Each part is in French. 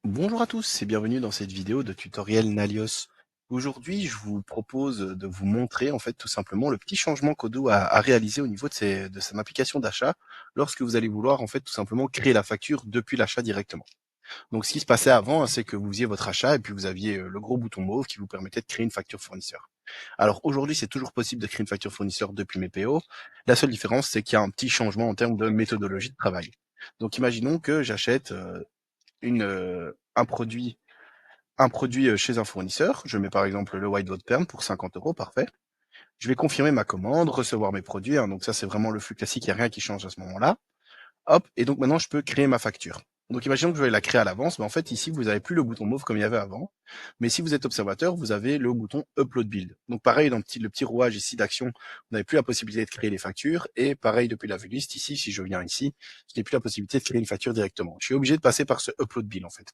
Bonjour à tous et bienvenue dans cette vidéo de tutoriel Nalios. Aujourd'hui, je vous propose de vous montrer en fait tout simplement le petit changement qu'Odoo a réalisé au niveau de son application d'achat lorsque vous allez vouloir en fait tout simplement créer la facture depuis l'achat directement. Donc ce qui se passait avant, hein, c'est que vous faisiez votre achat et puis vous aviez le gros bouton mauve qui vous permettait de créer une facture fournisseur. Alors aujourd'hui, c'est toujours possible de créer une facture fournisseur depuis mes PO. La seule différence, c'est qu'il y a un petit changement en termes de méthodologie de travail. Donc imaginons que j'achète un produit chez un fournisseur. Je mets par exemple le White Vote Perm pour 50 euros, parfait. Je vais confirmer ma commande, recevoir mes produits, hein, donc ça c'est vraiment le flux classique, il n'y a rien qui change à ce moment-là. Hop, et donc maintenant je peux créer ma facture. Donc imaginons que je vais la créer à l'avance, mais en fait ici vous n'avez plus le bouton mauve comme il y avait avant. Mais si vous êtes observateur, vous avez le bouton Upload Build. Donc pareil, dans le petit rouage ici d'action, vous n'avez plus la possibilité de créer les factures. Et pareil, depuis la vue liste ici, si je viens ici, je n'ai plus la possibilité de créer une facture directement. Je suis obligé de passer par ce Upload Build en fait.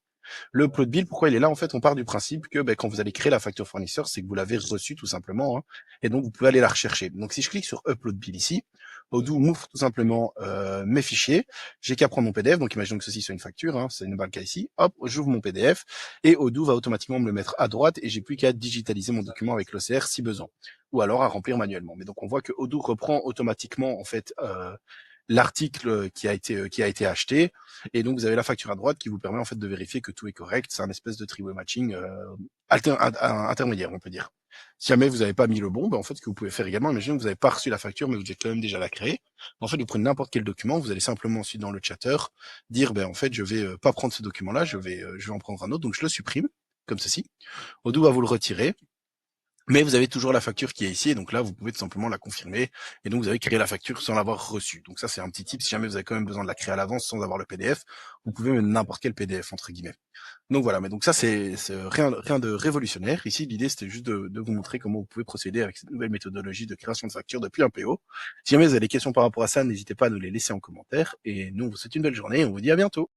Le upload bill, pourquoi il est là? En fait, on part du principe que quand vous allez créer la facture fournisseur, c'est que vous l'avez reçue tout simplement, hein, et donc vous pouvez aller la rechercher. Donc si je clique sur upload bill ici, Odoo m'ouvre tout simplement mes fichiers. J'ai qu'à prendre mon PDF. Donc imaginons que ceci soit une facture, hein, c'est pas le cas ici. Hop, j'ouvre mon PDF et Odoo va automatiquement me le mettre à droite et j'ai plus qu'à digitaliser mon document avec l'OCR si besoin, ou alors à remplir manuellement. Mais donc on voit que Odoo reprend automatiquement en fait l'article qui a été acheté, et donc vous avez la facture à droite qui vous permet en fait de vérifier que tout est correct. C'est un espèce de triple matching intermédiaire, on peut dire. Si jamais vous n'avez pas mis le bon, en fait, ce que vous pouvez faire également, imaginez que vous n'avez pas reçu la facture, mais vous devez quand même déjà la créer. En fait, vous prenez n'importe quel document, vous allez simplement ensuite dans le chatter dire, en fait, je vais pas prendre ce document-là, je vais en prendre un autre, donc je le supprime, comme ceci. Odoo va vous le retirer. Mais vous avez toujours la facture qui est ici, et donc là, vous pouvez tout simplement la confirmer, et donc vous avez créé la facture sans l'avoir reçue. Donc ça, c'est un petit tip, si jamais vous avez quand même besoin de la créer à l'avance sans avoir le PDF, vous pouvez mettre n'importe quel PDF, entre guillemets. Donc voilà, mais donc ça, c'est rien de révolutionnaire. Ici, l'idée, c'était juste de vous montrer comment vous pouvez procéder avec cette nouvelle méthodologie de création de facture depuis un PO. Si jamais vous avez des questions par rapport à ça, n'hésitez pas à nous les laisser en commentaire, et nous, on vous souhaite une belle journée, et on vous dit à bientôt.